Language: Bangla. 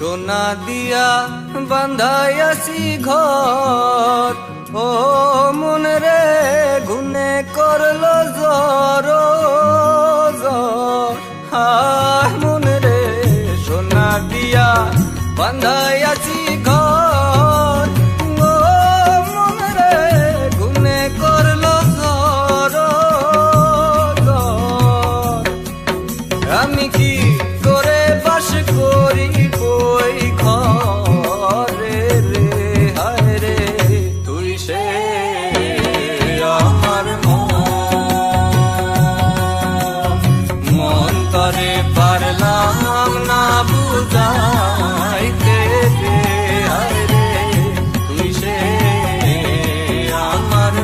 সোনা দিয়া বান্ধাইয়াছি ঘর, ও মন রে গুনে করলো জ্বর জ্বর। হায় মন রে সোনা দিয়া বান্ধাইয়াছি ঘর, ও মন রে গুনে করলো জ্বর জ্বর। আমি কি করে বাস করি বই ঘরে রে, হায় রে তুই সে আমার মন তরে পারলাম না বুঝাইতে রে, হায় রে তুই সে আমার